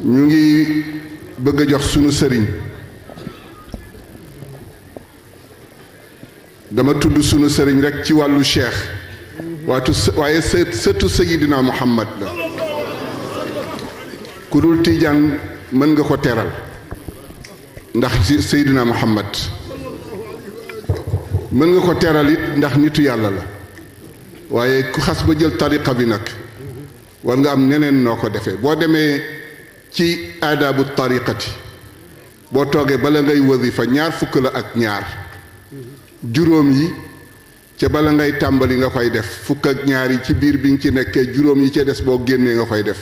ñu ngi bëgg a jox sunu sëriñ dama tudd sunu sëriñ rek ci wàllu cheikh waaye sëtu Seydina Muhammad la ku dul Tijaan mën nga ko teral ndax ci Seydina Muhammad mën nga ko teral it ndax nitu yàlla la waaye ku xas ba jël tariqa bi nag war nga am neneen noo ko defee boo demee ci aadaabu tariqati boo toogee bala ngay wasifa ñaar fukk la ak ñaar juróom yi ca bala ngay tàmbali nga koy def fukk ak ñaar yi ci biir bi nga ci nekkee juróom yi ca des boo génnee nga koy def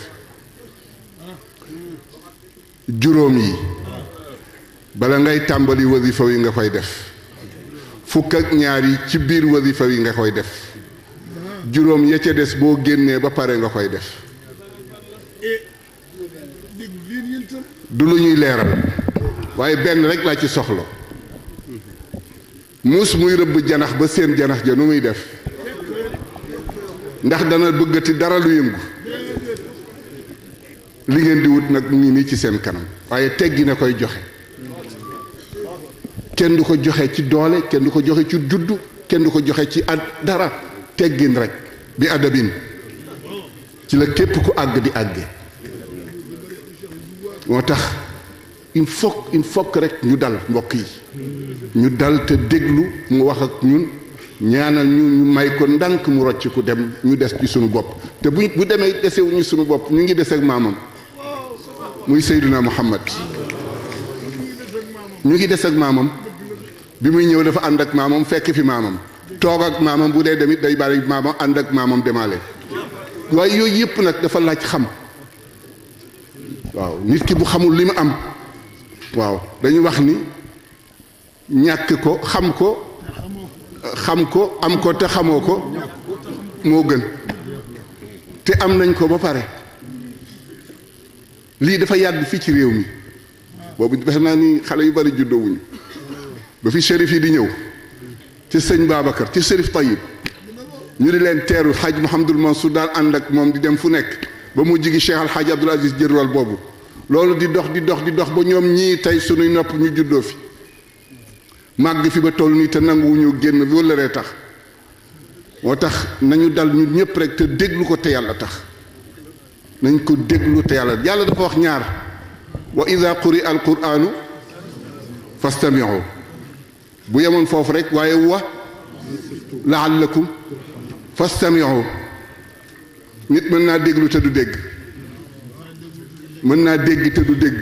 juróom yi bala ngay tàmbali wasifa wi nga koy def fukk ak ñaar yi ci biir wasifa wi nga koy def juróom ya ca des boo génnee ba pare nga koy def du lu ñuy leeral waaye benn rek laa ci soxla muus muy rëbb janax ba seen janax ja nu muy def ndax dana bëggati dara lu yëngu li ngeen di wut nag mu ngi nii ci seen kanam waaye teggi na koy joxe kenn du ko joxe ci doole kenn du ko joxe ci juddu kenn du ko joxe ci dara teggin rek bi adabin ci la képp ku àgg di àgge moo tax il faut rek ñu dal mbokk yi ñu dal te déglu mu wax ak ñun ñaanal ñu may ko ndànk mu rocc ku dem ñu des ci sunu bopp te bu demee desewuñu sunu bopp ñu ngi des ak maamam muy Seydina Muhammad ñu ngi des ak maamam bi muy ñëw dafa ànd ak maamam fekk fi maamam toog ak maamam bu dee demit day bari maamam ànd ak maamam demaale waaye yooyu yëpp nag dafa laaj xam waaw nit ki bu xamul li mu am waaw dañu wax ni ñàkk ko xam ko am ko te xamoo ko moo gën te am nañ ko ba pare lii dafa yàgg fii ci réew mi boobu defe naa ni xale yu bari juddoowuñu ba fi shérif yi di ñëw ci sëñ Babacar ci shérif Tayyib ñu di leen teeru xaaj Mouhamadul Mansour daal ànd ak moom di dem fu nekk ba mu jigi Cheikh Al Hadj Abdoul Aziz jërwal boobu loolu di dox ba ñoom ñii tey sunuy nopp ñu juddoo fi màgg fi ba toll nii te nanguwuñu génn wala ree tax moo tax nañu dal ñun ñëpp rek te déglu ko te yàlla tax nañ ko déglu te yàlla dafa wax ñaar wa ida quri al quranu fastamiu bu yemoon foofu rek waaye wa laallakum fastamiu nit mën naa déglu te du dégg mën naa dégg te du dégg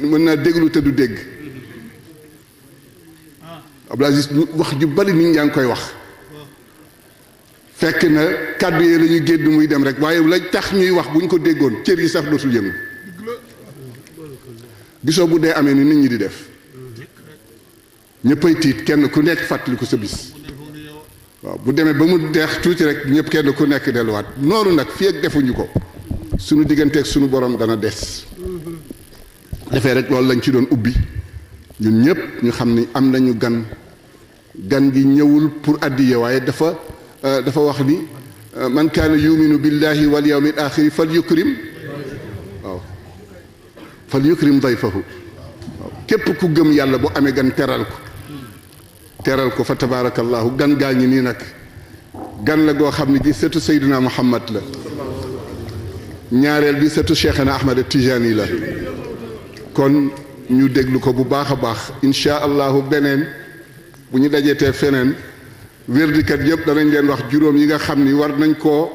mën naa déglu te du dégg Abdou Aziz wax ju bari nit ñaa ngi koy wax fekk na kàddu yi la ñuy génn muy dem rek waaye la tax ñuy wax bu ñu ko déggoon cër yi sax dootul yëngu gisoo bu dee amee ni nit ñi di def ñëppay tiit kenn ku nekk fàttali ko sa bis waaw bu demee ba mu deex tuuti rek ñëpp kenn ku nekk delluwaat noonu nag fii ak defuñu ko sunu digganteeg sunu borom dana des defee rek loolu lañ ci doon ubbi ñun ñëpp ñu xam ni am nañu gan gi ñëwul pour addiya waaye dafa wax ni man kaana yuminu billahi wal yawmil axiri fal yukrim dayfahu waaw képp ku gëm yàlla bu amee gan teral ko fa tabarakallahu gan gaa ngi nii nag gan la goo xam ne gi sëtu Seydina Muhammad la ñaareel bi sëtu Cheikhana Ahmad Tijani la kon ñu déglu ko bu baax a baax insha allahu beneen bu ñu dajeetee feneen wérdikat yëpp danañ leen wax juróom yi nga xam ni war nañ koo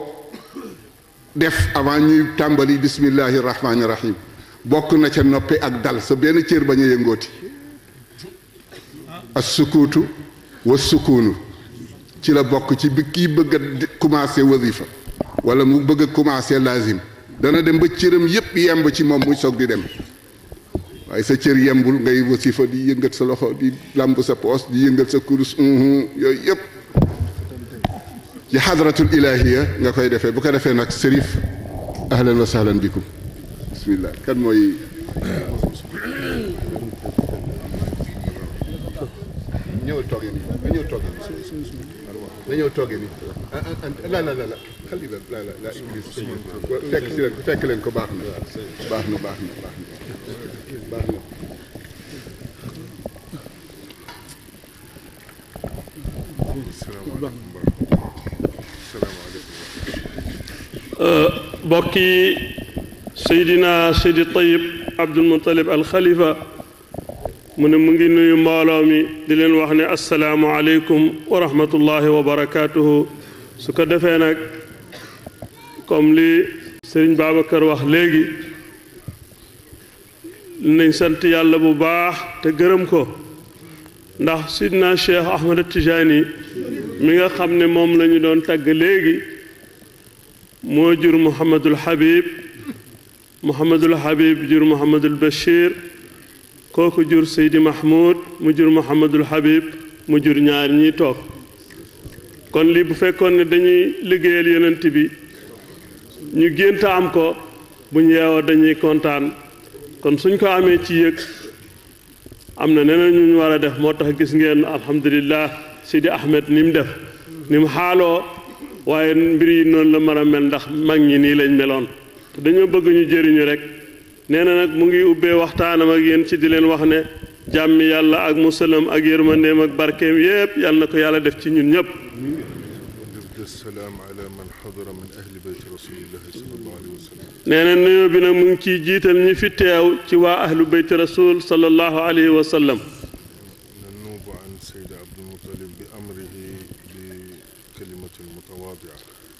def avant ñuy tàmbali bismillahi rahmaani rahim bokk na ca noppi ak dal sa benn cër bañ a yëngooti as sukuutu wa sukuunu ci la bokk ci bi kii bëgg a commencé wasifa wala mu bëgg a commencé lazim dana dem ba cëram yëpp yemb ci moom muy soog di dem waaye sa cër yembul ngay wasifa di yëngat sa loxo di làmb sa poos di yëngat sa kurus yooyu yëpp ci xadratul ilahiya nga koy defee bu ko defee nag sërif ahlan wa sahlan bikum bismillah kan mooy ñëwal toogee nii nga ñëw toogee nii nga ñëw toogee nii la xali la Iblis fekk leen ko baax na baax na baax na baax na baax na bokki Seydina Seydi Tayyib Abdul Muttalib al Khalifa mu ne mu ngi nuyu mbooloo mi di leen wax ne asalaamu aleykum wa rahmatullahi wa barakaatuhu. su ko defee nag comme li Sëriñ Babacar wax léegi nañ sant yàlla bu baax te gërëm ko ndax sidna Cheikh Ahmad Tijani mi nga xam ne moom la ñu doon tagg léegi moo jur Mouhamadul Habib jur Mouhamadul Bachir kooku jur Seydi Mahmoud mu jur Mouhamadul Habib mu jur ñaar ñiy toog kon lii bu fekkoon ne dañuy liggéeyal yonent bi ñu gént am ko bu ñu yeewoo dañuy kontaan kon suñ ko amee ci yëg am na neneen ñu war a def moo tax gis ngeen alhamdulillah Sidi Ahmed ni mu def ni mu xaaloo waaye mbir yi noonu la mën a mel ndax mag ñi nii lañ meloon te dañoo bëgg ñu jëriñu rek nee na nag mu ngi ubbee waxtaanam ak yéen ci di leen wax ne jàmmi yàlla ak musalam ak yërmandeem ak barkeem yépp yàlla na ko yàlla def ci ñun ñëpp. nee na nuyoo bi nag mu ngi ciy jiital ñi fi teew ci waa ahlu beyti rasul sallallahu alayhi wa sallam.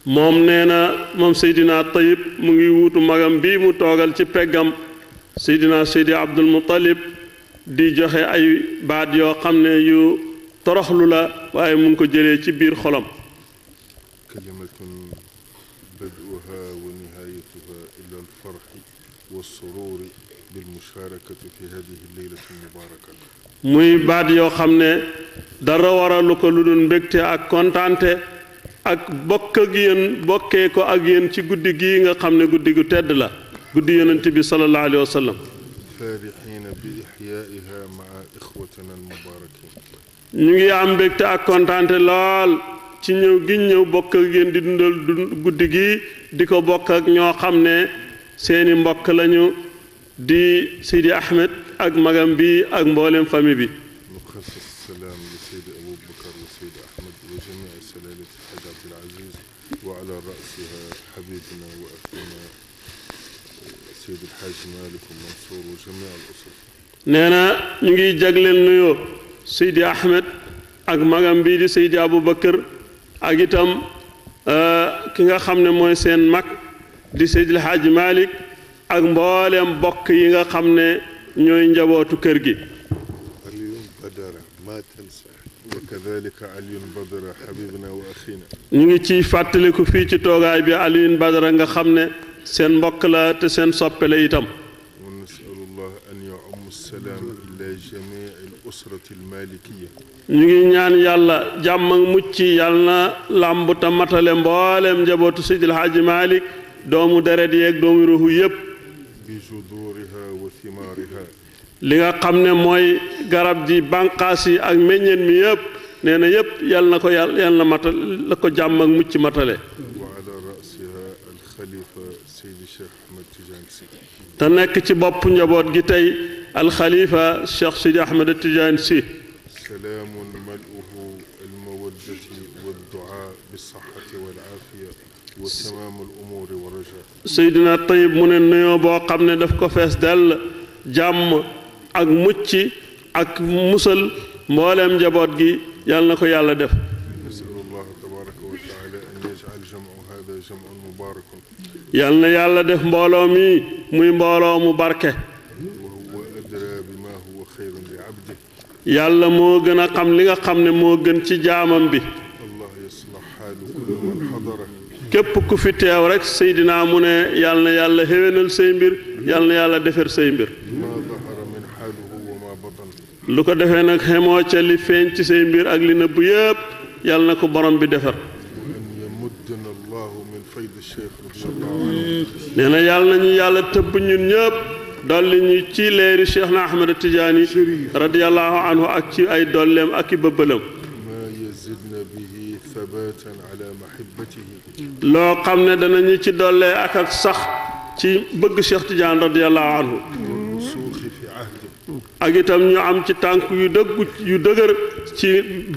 moom nee na moom Seydina Tayyib mu ngi wuutu magam bii mu toogal ci peggam Seydina Seydi Abdul Muttalib di joxe ay baat yoo xam ne yu toroxlu la waaye mu ngi ko jëlee ci biir xolam. kalimatun bad'uha wa nihayatuha ila al-farhi was-sururi bil-musharakati fi hadhihi al-laylati al-mubarakati. muy baat yoo xam ne dara waralu ko lu dul mbégte ak kontaante ak bokk ak yéen bokkee ko ak yéen ci guddi gii nga xam ne guddi gu tedd la guddi yonent bi sallallahu alayhi wa sallam. faarihiina bi ihyaa'iha ma'a ixwatina al-mubaarakiin. ñu ngi am mbégte ak kontaante lool ci ñëw gi ñëw bokk ak yéen di dundal guddi gi di ko bokk ak ñoo xam ne seeni mbokk lañu di Seydi Ahmed ak magam bi ak mboolem famille bi. وعلى رأسها حبيبنا وأخونا سيد الحاج مالك ومنصور وجميع الأسر. nee na ñu ngi jagleel nuyoo Seydi Ahmed ak magam bii di Seydi Aboubacar ak itam ki nga xam ne mooy seen mag di Seydi El Hadj Malick ak mboolem bokk yi nga xam ne ñooy njabootu kër gi. Alioune Badara ma tansa wa kadhalika Alioune Badara habibna wa akhina. ñu ngi ciy fàttaliku fii ci toogaay bi Alioune Badara nga xam ne seen mbokk la te seen soppe la itam. wa nasalullah an ya'umma as-salam ila jami' al-usrati al-malikiyya. ñu ngi ñaan yàlla jàmm ak mucc yàlla na làmb te matale mboolem njabootu Seydi El Hadji Malick doomu deret yeeg doomu ruuxu yépp. bi juduriha wa thimariha. li nga xam ne mooy garab ji bànqaas yi ak meññeen mi yépp nee na yépp yàlla na ko yàlla na matal la ko jàmm ak mucc matale. wa ala ra'siha al-khalifa Seydi Cheikh Ahmed Tidiane Sy. te nekk ci bopp njaboot gi tey al-khalifa Cheikh Seydi Ahmed Tidiane Sy. salaamun mal'uhu al-mawaddati wad-du'a bis-sihhati wal-'afiya wa tamaam al-umuri wa rajaa. Seydina Tayyib mu ne nuyoo boo xam ne daf ko fees dell jàmm ak mucc ak musal mbooleem njaboot gi yàlla na ko yàlla def. nasalullah tabaraka wa taala an yaj'al jam'u hada jam'an mubarakan. yàlla na yàlla def mbooloo mi muy mbooloo mu barke. wa huwa adra bima huwa xayrun li abdi. yàlla moo gën a xam li nga xam ne moo gën ci jaamam bi. allah yaslah xaalu kulli man xadara. képp ku fi teew rek Seydina mu ne yàlla na yàlla xéwénal say mbir yàlla na yàlla defar say mbir. ma dahara min xaaluhu wa ma batan. lu ko defee nag xemoo ca li feeñ ci say mbir ak li nëbb yépp yàlla na ko borom bi defar. wa an yamuddana allahu min fayd cheikh radiyallahu anhu. nee na yàlla nañu yàlla tëbb ñun ñëpp dolli ñu ci leeri Cheikh na Ahmed Tidiane radiyallahu anhu ak ci ay dolleem ak i bëbbalam. ma yazidna bihi ثباتا على محبته loo xam ne danañu ci dollee ak sax ci bëgg Cheikh Tidiane radiyallahu anhu والرسوخ في عهده ak itam ñu am ci tànk yu dëgër ci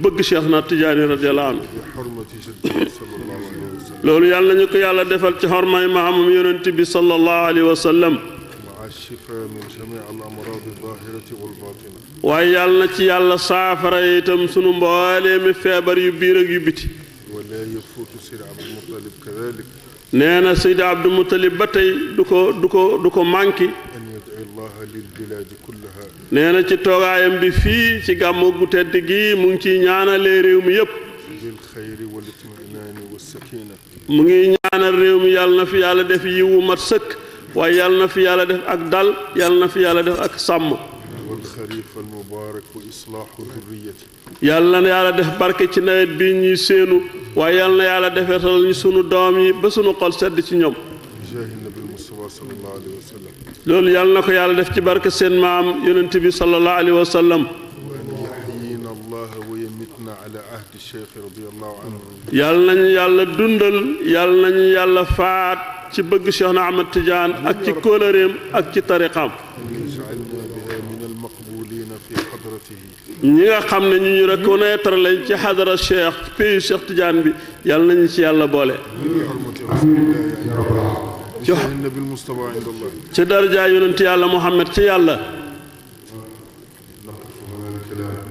bëgg Cheikh na Tidiane radiyallahu anhu بحرمة جده صلى الله عليه وسلم loolu yàlla nañu ko yàlla defal ci xormay maamam yonent bi sallallahu alayhi wa sallam مع الشفاء من جميع الأمراض الظاهرة والباطنة waaye yàlla na ci yàlla saafara itam sunu mbooleemi feebar yu biir ak yu biti ولا يفوت سيد عبد المطلب كذلك nee na Seydi Abdou Moutalib ba tey du ko manqué أن يدعي الله للبلاد كلها nee na ci toogaayam bi fii ci gàmmu gu tedd gi mu ngi ciy ñaanalee réew mi yépp بالخير والاطمئنان والسكينة mu ngi ñaanal réew mi yàlla na fi yàlla def yiwu mat sëkk waaye yàlla na fi yàlla def ak dal yàlla na fi yàlla def ak sàmm والخريف المبارك وإصلاح ذريته yàlla na yàlla def barke ci nawet bi ñuy séenu waaye yàlla na yàlla defeetal ñu sunu doom yi ba sunu xol sedd ci ñoom بجاه النبي المصطفى صلى الله عليه وسلم loolu yàlla na ko yàlla def ci barke seen maam yonent bi sallallahu alayhi wa sallam وأن يحيينا الله ويمتنا على عهد الشيخ رضي الله عنه yàlla nañu yàlla dundal yàlla nañu yàlla faat ci bëgg Cheikh na Ahmad Tidiane ak ci kóolëreem ak ci tariqaam أن يجعلنا بها من المقبولين في حضرته ñi nga xam ne ñu ñu reconnaître lañ ci xadara Cheikh ci pays Cheikh Tidiane bi yàlla nañu ci yàlla boole بحرمة رسول الله عند الله بجاه النبي المصطفى عند الله ci darja yonent yàlla Muhammad ci yàlla نقف هنا الكلام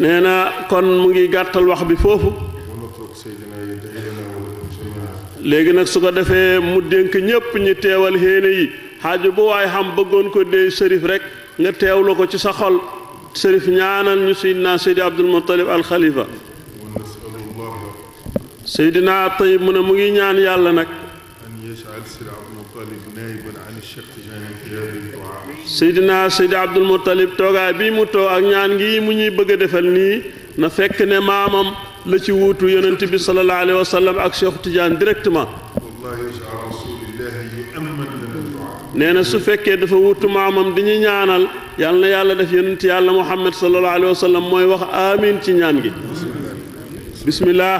nee na kon mu ngi gàttal wax bi foofu ونترك سيدنا يدعي لنا ولكم جميعا léegi nag su ko defee mu dénk ñépp ñi teewal xéene yi xaaju bu waay xam bëggoon ko dee sërif rek nga teewlu ko ci sa xol sërif ñaanal ñu Seydina Seydi Abdul Muttalib al Khalifa ونسأل الله Seydina Tayyib mu ne mu ngi ñaan yàlla nag أن يجعل سيد عبد المطلب نائبا عن الشيخ تجاني في هذه الدعاء Seydina Seydi Abdul Muttalib toogaay bii mu toog ak ñaan ngi mu ñuy bëgg a defal nii na fekk ne maamam la ci wuutu yonent bi sallallahu alayhi wa sallam ak Cheikh Tidiane directement والله يجعل رسول الله يؤمن لنا الدعاء nee na su fekkee dafa wuutu maamam di ñu ñaanal yàlla na yàlla def yonent yàlla Muhammad sallallahu alayhi wa sallam mooy wax amiin ci ñaan gi bismillah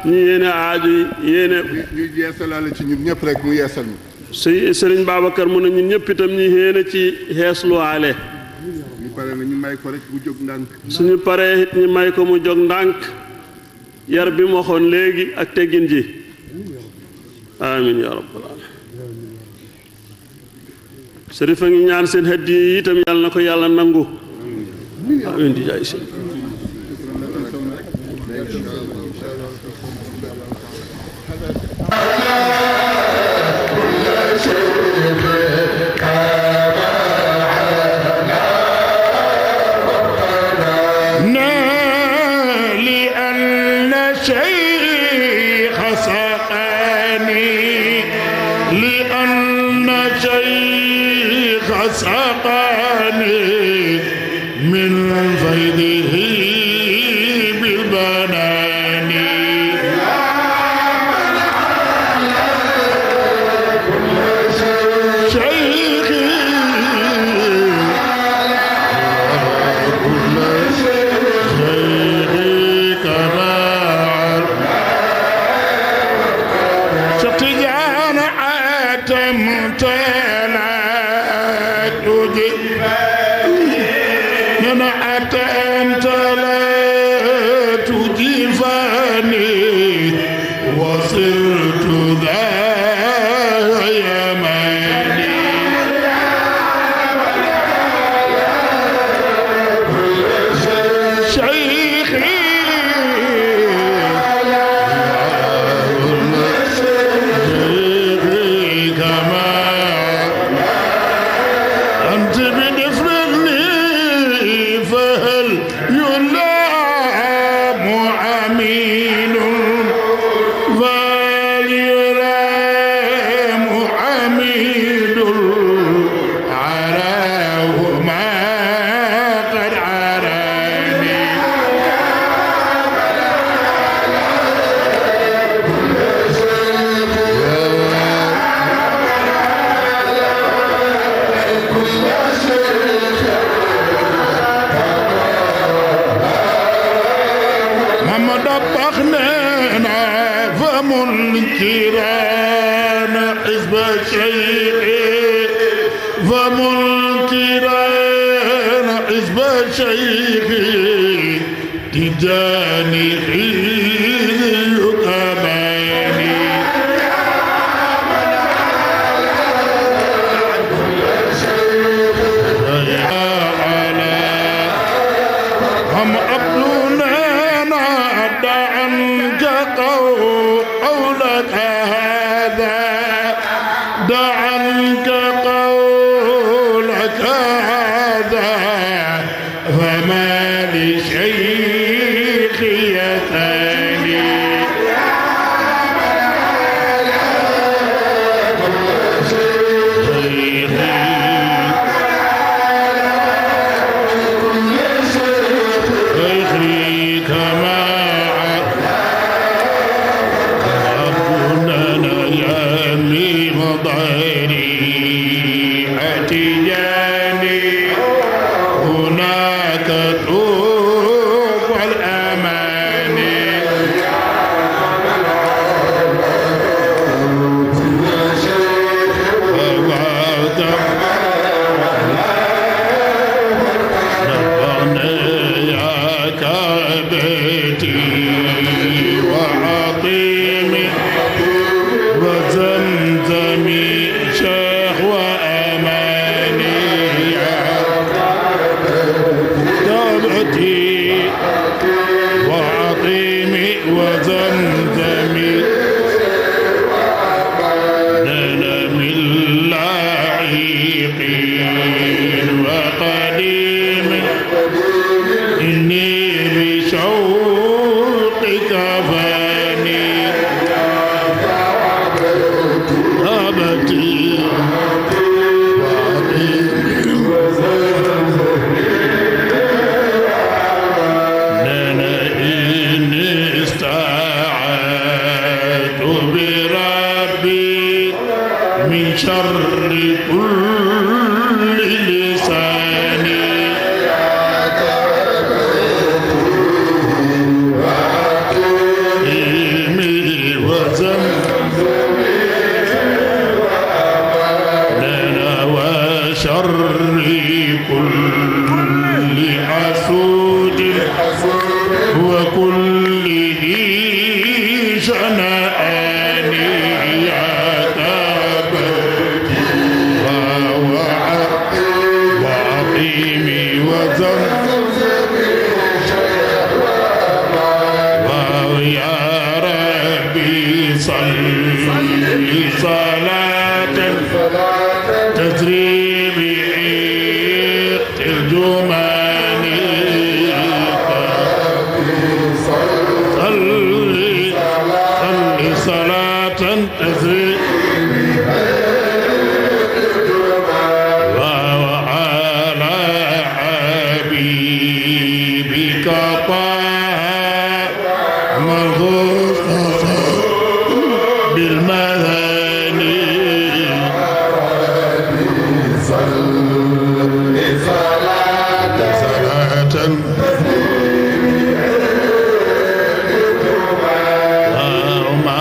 ñu yéene aaju yéene ñu yeesalaale ci ñun ñëpp rek mu yeesal ñu Sëriñ Babacar mu ne ñun ñëpp itam ñu yéene ci xeesluwaale ñu pare na ñu may ko rek mu jóg ndànk suñu paree it ñu may ko mu jóg ndànk yar bi mu waxoon léegi ak teggin ji amin ya rabbal alamin sëriñ a ngi ñaan seen hadiya yi itam yàlla na ko yàlla nangu amin di jaay seen لأن شيخ سقاني لأن شيخ سقاني من فيضه بالبنان شيخي ستجعل عتمتنا تجيب من عتمت لا تجيبني وصرت ذا يماني شيخي كما أنت بدفرني فهل يلام عميل فليلام عميل عراه ما قد عراني كل شيء شيخي تجاني يكباني هم أبلونا نعد عنك قولك هذا دع عنك قولك هذا فما لشيخي ثاني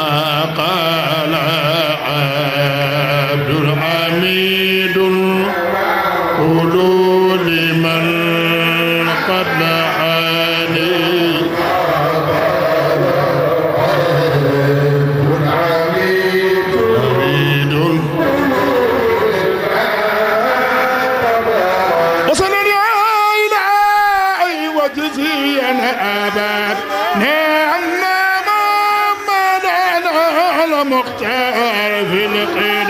المختار في القلب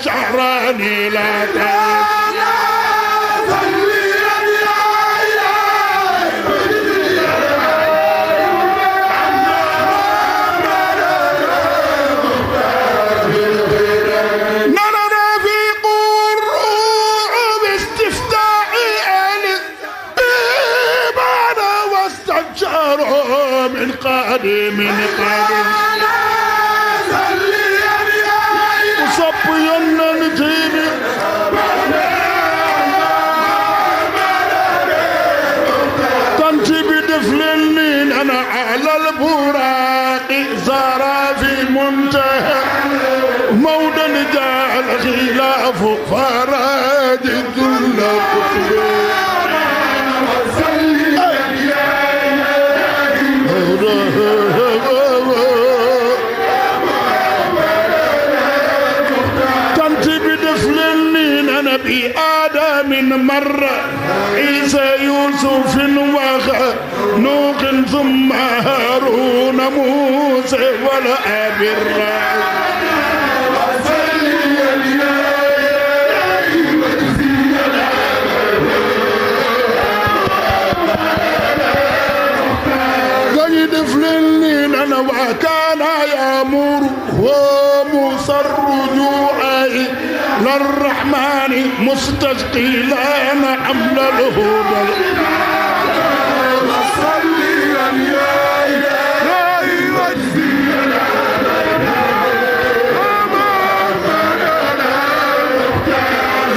شهران لا من قادم وصبيا الجيب تنتي بدفلين انا على البراق زارا في منتهى مودا جاء الخلاف فراد الذل نبي آدم مر عيسى يوسف وخنوخ ثم هارون موسى والأب قيد فلنين أنا وكان يامر وموسى الرجوع للرحمن مستثقلا حمل الهدى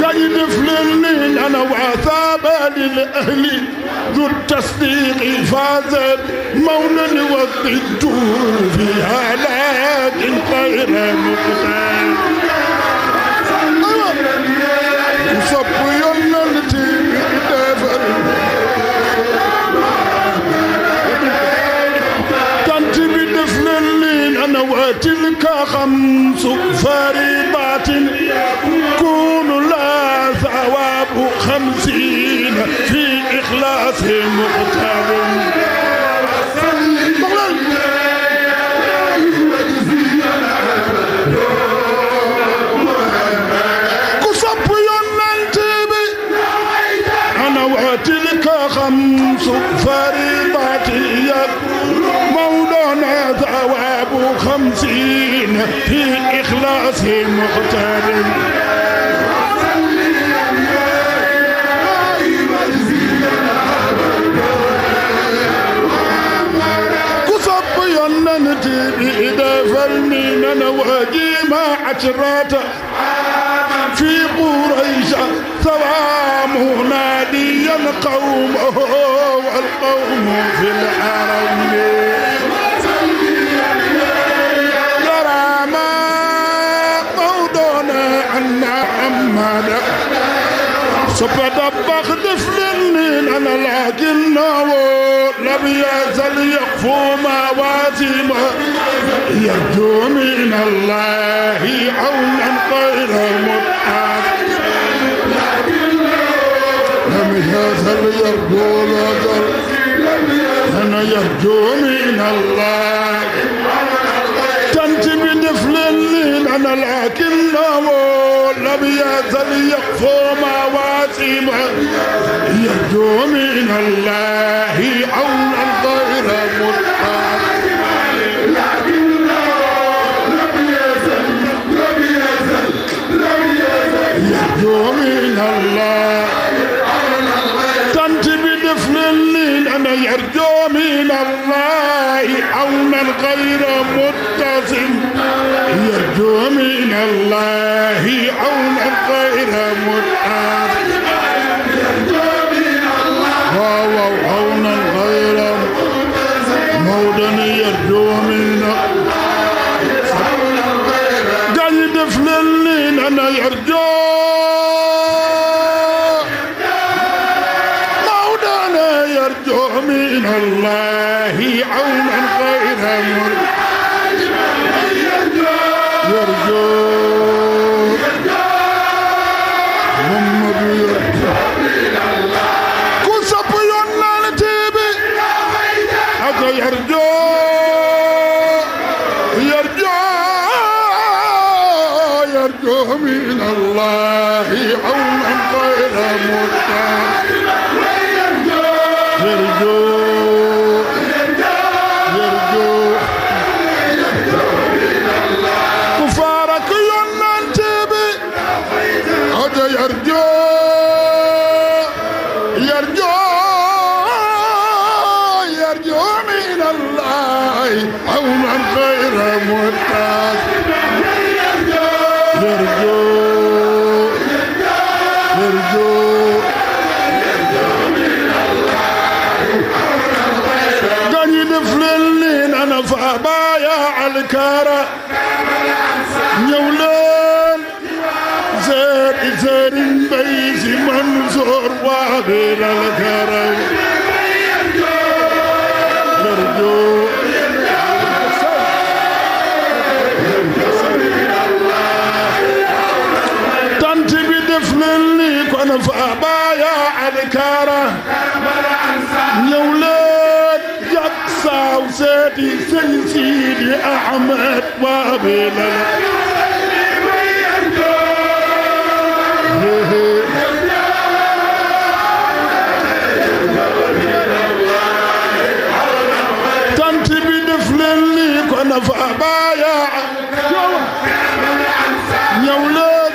قيد فلنين انا وعثاب للاهل ذو التصديق فاز مولى والضد في هلاك غير مقتل صبيا التي تنتي بدفن الليل انا وتلك خمس فريضات كون لا ثواب 50 في اخلاص مقترن تلك خمس فريضات مولانا ثواب 50 في إخلاص مقترن كصب يننتي بإذا فالمين وجيما عشرات في قريش ثوام ناديا القوم والقوم في الحرم ترى ما قودنا عنا محمد صبدبخ دفلنين انا لكنه لم يزل يخفو مواسمه يرجو من الله عونا غير متعب لم يزل يرجو أنا يرجو من الله تنتمي دفلين أنا لكنه لم يزل يخفو مواسمه يرجو من الله عونا غير متعب يرجو من الله تنتمي دفلين أنا يرجو من الله عونا غير متصل يرجو من الله عونا غير متعب عونا غير مودا يرجو من قيد فلين أنا يرجو من الله عونا غير يرجو محمد يرجو كسب يونا نتيبي هذا يرجو يرجو من الله عونا غير محتاج يرجو كفارك ينتبه هذا يرجو من الله عونا غير محتاج يرجو قاني دفلين انا فابايا الكارة نولان زير بيزي منصور وابل الكارة يرجو كنا فابايا الكارة نولد يقصى وسيدي سيدي أحمد وابل تنتي بدفلني كنا فابايا نولد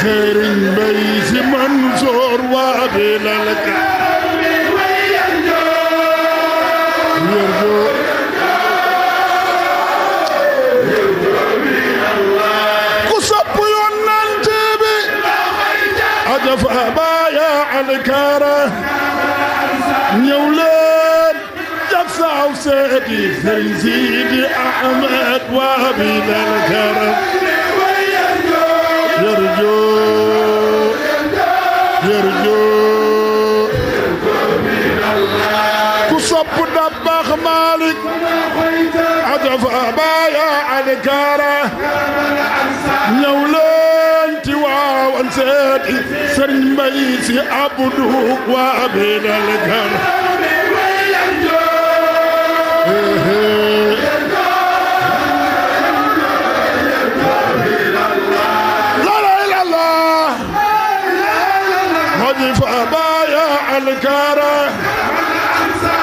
سيرين بيس منصور وابل لك يرجو كسب ينتبه أجف أبايا الكارة يولد يقصى وسيدي سيدي أحمد وابل الكارة يرجو كصب دباخ مالك عجف أبايا الكارة نولان تواو انساتي سرن بيسي عبدو وابل الكارة فأبايا الكارة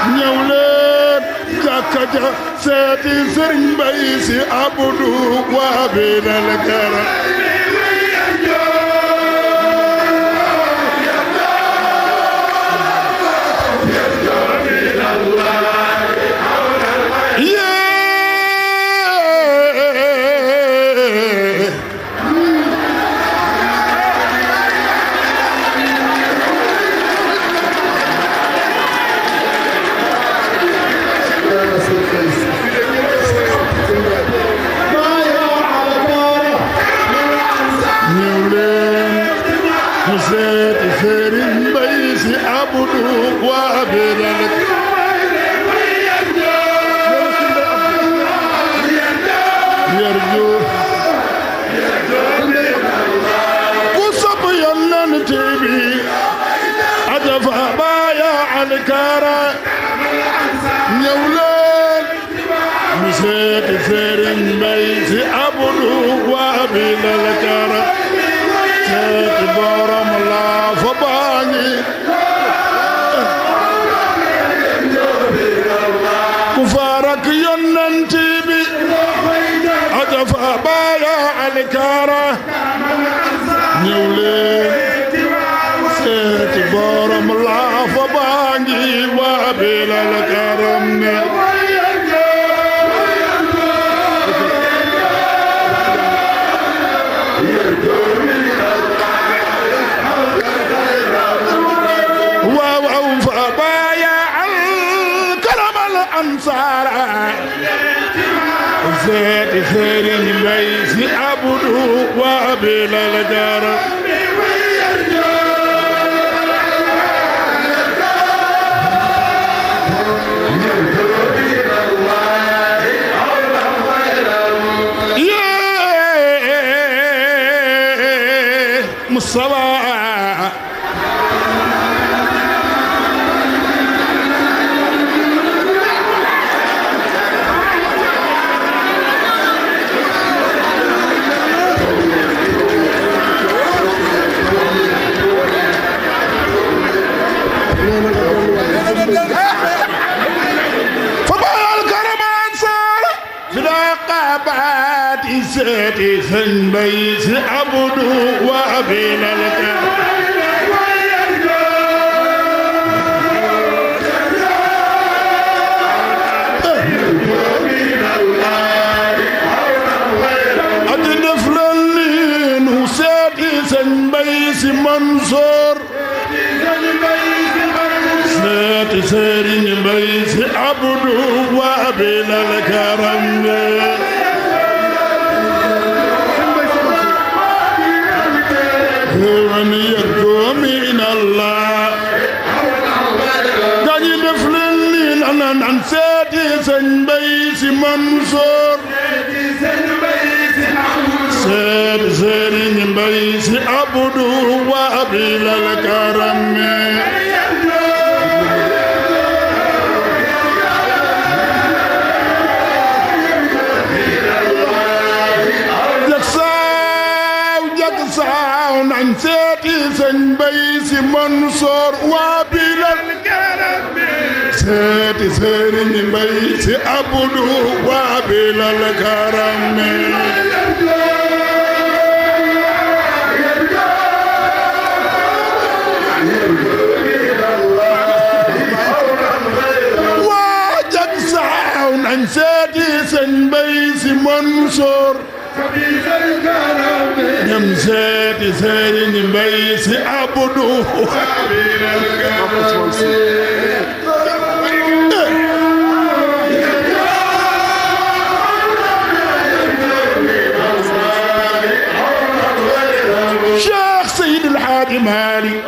نولد جاكجا سيدي سرن بيسي عبدو وابل الكارة الكارة نولان مسيت سيرن بيسي عبدو وابل الكارة سيت بورم الله فباني كفارك يننتبي أجف أبايا الكارة نولان سيت بورم الله فباني وابل الكرم ووف بايع الكرم الأنصار زيد خير ليس عبده وابل الكرم الصلاة seeti sëñ Mbay Si Abdu wa bilal ka ati def leen lii nu seeti sëñ Mbay Si Mansoor seeti sëriñ Mbay Si Abdu wa bilal karam من يرجو من الله داني دفلني انا نسيتي سن بيس منصور سيد سيرين بيس عبدو وابيل الكرم نان سيتي سن بيس منصور وابيل سيتي سيرين بيس عبدو وابيل الكرم واجد ساون نان سيتي سن بيس منصور ñam seeti sëriñ Mbay Si Abdu Cheikh Seydi El Hadji Malick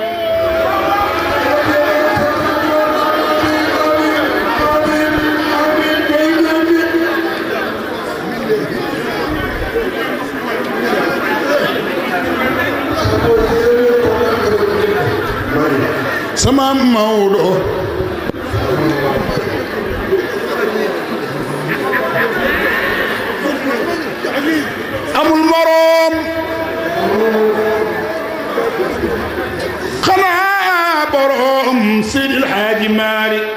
sama Maodo amul morom xanaa borom Seydi El Hadji Malick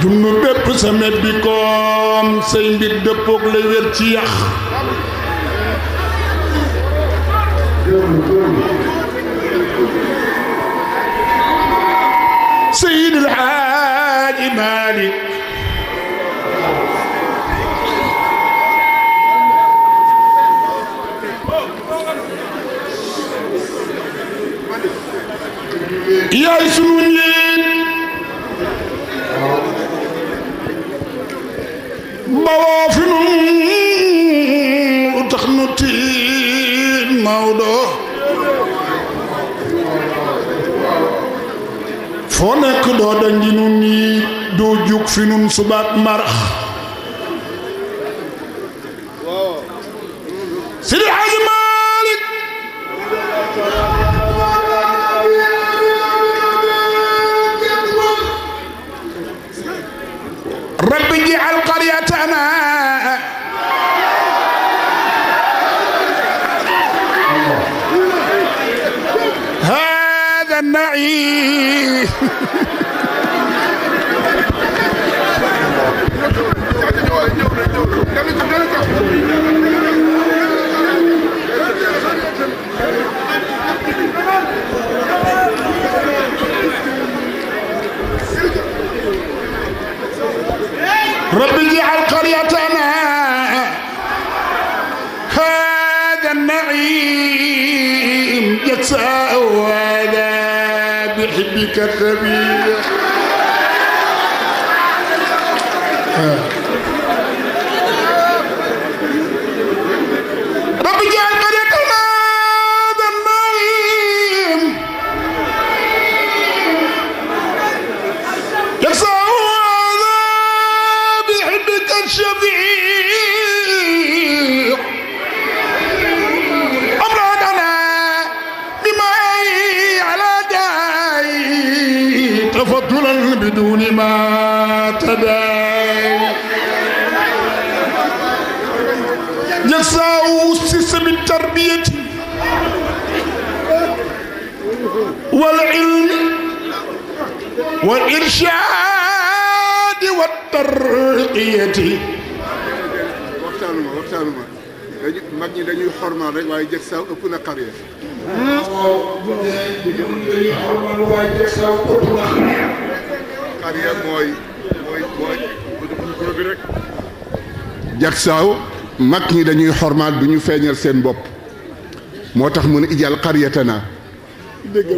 junnu bépp sa met bi koom say mbir dëppook la wér ci yax Seydi El Hadji Malick yaay sunu njiit bawoo fi nun lu tax nu tiit Maodo foo nekk doo dangi nun nii doo jug fi nun subaat marax Seydi El Hadji Malick rabbi ij'al qaryatana هذا النعيم رب اجعل قريتنا هذا النعيم جزاء ولا بحبك النبي رب اجعل قريتنا هذا النعيم جزاء الشفيع أمرنا بما على داعي تفضلا بدون ما تداعي جزاء سيستم التربية والعلم والإرشاد والترقية waxtaanuma dañu mag ñi dañuy xormaal rek waaye jeg saw ëpp na xariya xariya mooy jag saaw mag ñi dañuy xormaal du ñu feeñal seen bopp moo tax mu ne ijal xariyatana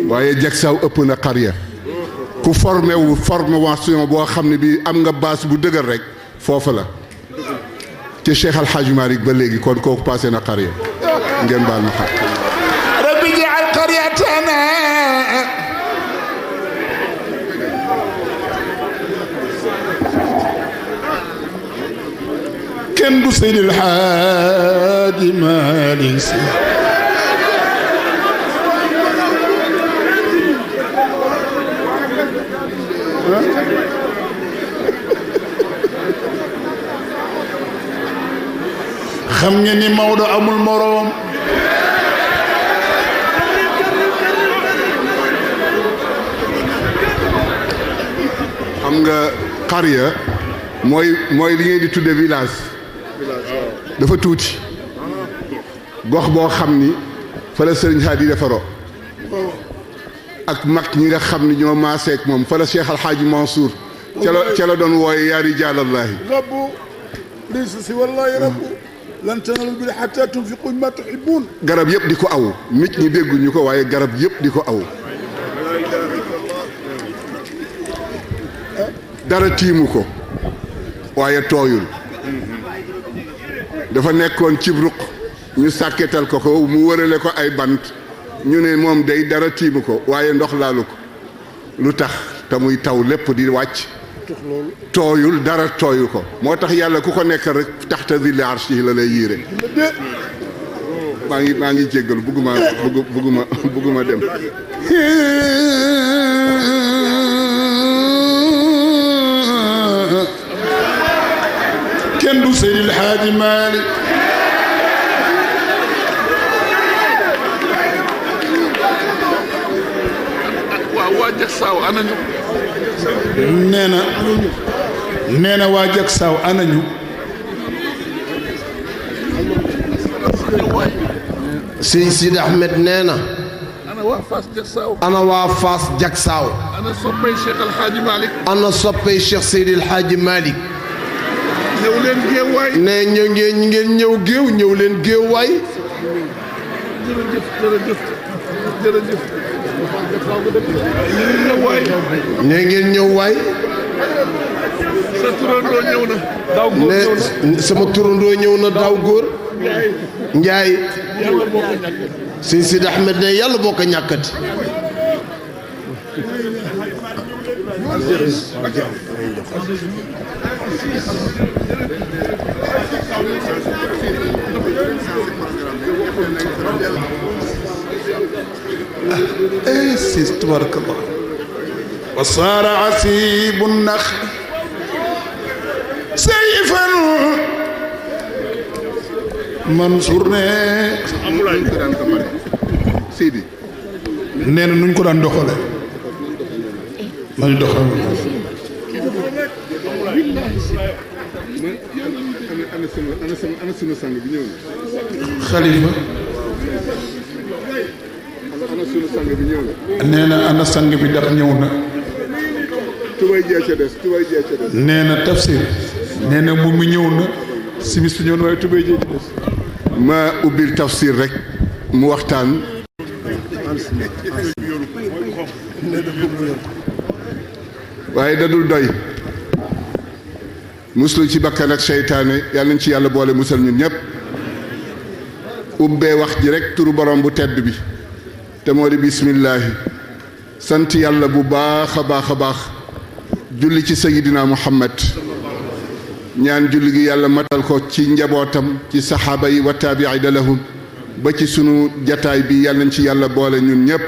waaye jag saaw ëpp na xariya ku formation boo xam ne bi am nga base bu dëgër rek foofu la ci Cheikh Al Hadj Malick ba léegi kon kooku passé na xariya ngeen baal ma xam rabbi ij'al qaryatana kenn du Seydi El Hadji Malick Sy xam ngeen ni Maodo amul moroom xam nga xariya mooy li ngeen di tudde village dafa tuuti gox boo xam ni fa la Sëriñ Hadi defaroo ak mag ñi nga xam ni ñoo maaseek moom fa la Cheikh Al Hadji Mansour ca la doon wooye yaa rijaalallahi rabbu laysa si wallahi rabbu lan tanaalul birra hattaa tunfiqu mimmaa tuhibbuun garab yëpp di ko aw nit ñi dégguñu ko waaye garab yëpp di ko aw dara tiimu ko waaye tooyul dafa nekkoon cib ruq ñu sàkketal ko mu wërale ko ay bant ñu ne moom day dara tiimu ko waaye ndox laalu ko lu tax te muy taw lépp di wàcc tooyul dara tooyu ko moo tax yàlla ku ko nekk rek taxta zilli arshihi la lay yiire maa ngi jéggalu bugguma dem kenn du Seydi El Hadji Malick waaw waa jag saaw anañu nee na waa jag saaw anañu Sëñ Sidi Ahmed nee na ana waa Fass jag saaw ana waa Fass jag saaw ana soppay Cheikh El Hadji Malick ana soppay Cheikh Seydi El Hadji Malick ñëw leen géew waay ne ñëw ngeen ñëw géew ñëw leen géew waay jërëjëf ne ngeen ñëw waay sa turandoo ñëw na daaw góor ne ñëw na sama turandoo ñëw na daaw góor Njaay yàlla boo ko ñàkk Sëñ Sidi Ahmed ne yàlla boo ko ñàkkati si tabarakallah wa saara asibu nax sayfan Mansour ne Sidi nee na nuñ ko daan doxale nañ doxal ana sunu sang bi ñëw na xalifa ana sunu sang bi ñëw na nee na ana sang bi ndax ñëw na tubay jee ca des nee na tafsir nee na moom mi ñëw na simis bi ñëw na waaye tubay jee ci des ma ubbil tafsir rek mu waxtaan waaye dadul doy muslu ci bakkan ak seytaane yàlla nañ ci yàlla boole musal ñun ñëpp ubbee wax ji rek turu borom bu tedd bi te moo di bismillaahi sant yàlla bu baax a baax a baax julli ci sayidina muhammad ñaan julli gi yàlla matal ko ci njabootam ci saxaaba yi wa taabiina lahum ba ci sunu jataay bi yàlla nañ ci yàlla boole ñun ñëpp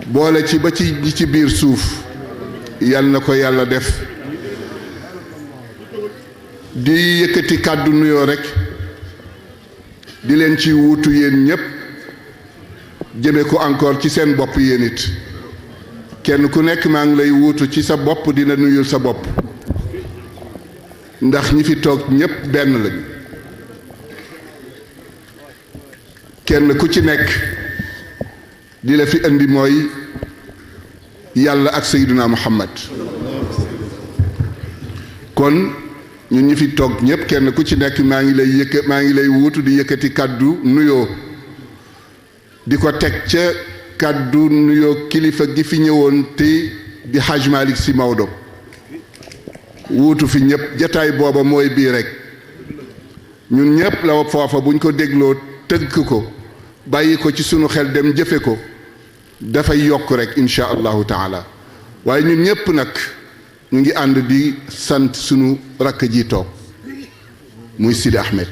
boole ci ba ci ñi ci biir suuf yàlla na ko yàlla def di yëkkati kàddu nuyoo rek di leen ci wuutu yéen ñëpp jëme ko encore ci seen bopp yéen it kenn ku nekk maa ngi lay wuutu ci sa bopp dina nuyul sa bopp ndax ñi fi toog ñëpp benn lañu kenn ku ci nekk di la fi indi mooy yàlla ak Seydina Muhammad kon ñun ñi fi toog ñépp kenn ku ci nekk maa ngi lay wuutu di yëkkati kàddu nuyoo di ko teg ca kàddu nuyoo kilifa gi fi ñëwoon te di Haj Malick Sy Maodo wuutu fi ñépp jataay booba mooy bii rek ñun ñépp la foofa buñ ko dégloo tëgg ko bàyyi ko ci sunu xel dem jëfe ko dafay yokk rek insha allahu taala waaye ñun ñépp nag ñu ngi ànd di sant sunu rakk ji toog muy Sidi Ahmed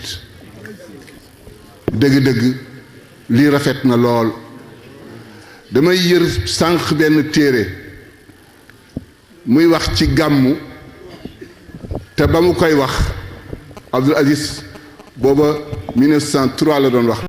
dëgg-dëgg lii rafet na lool damay yër sànq benn téere muy wax ci gàmmu te ba mu koy wax Abdoul Aziz booba 1903 la doon wax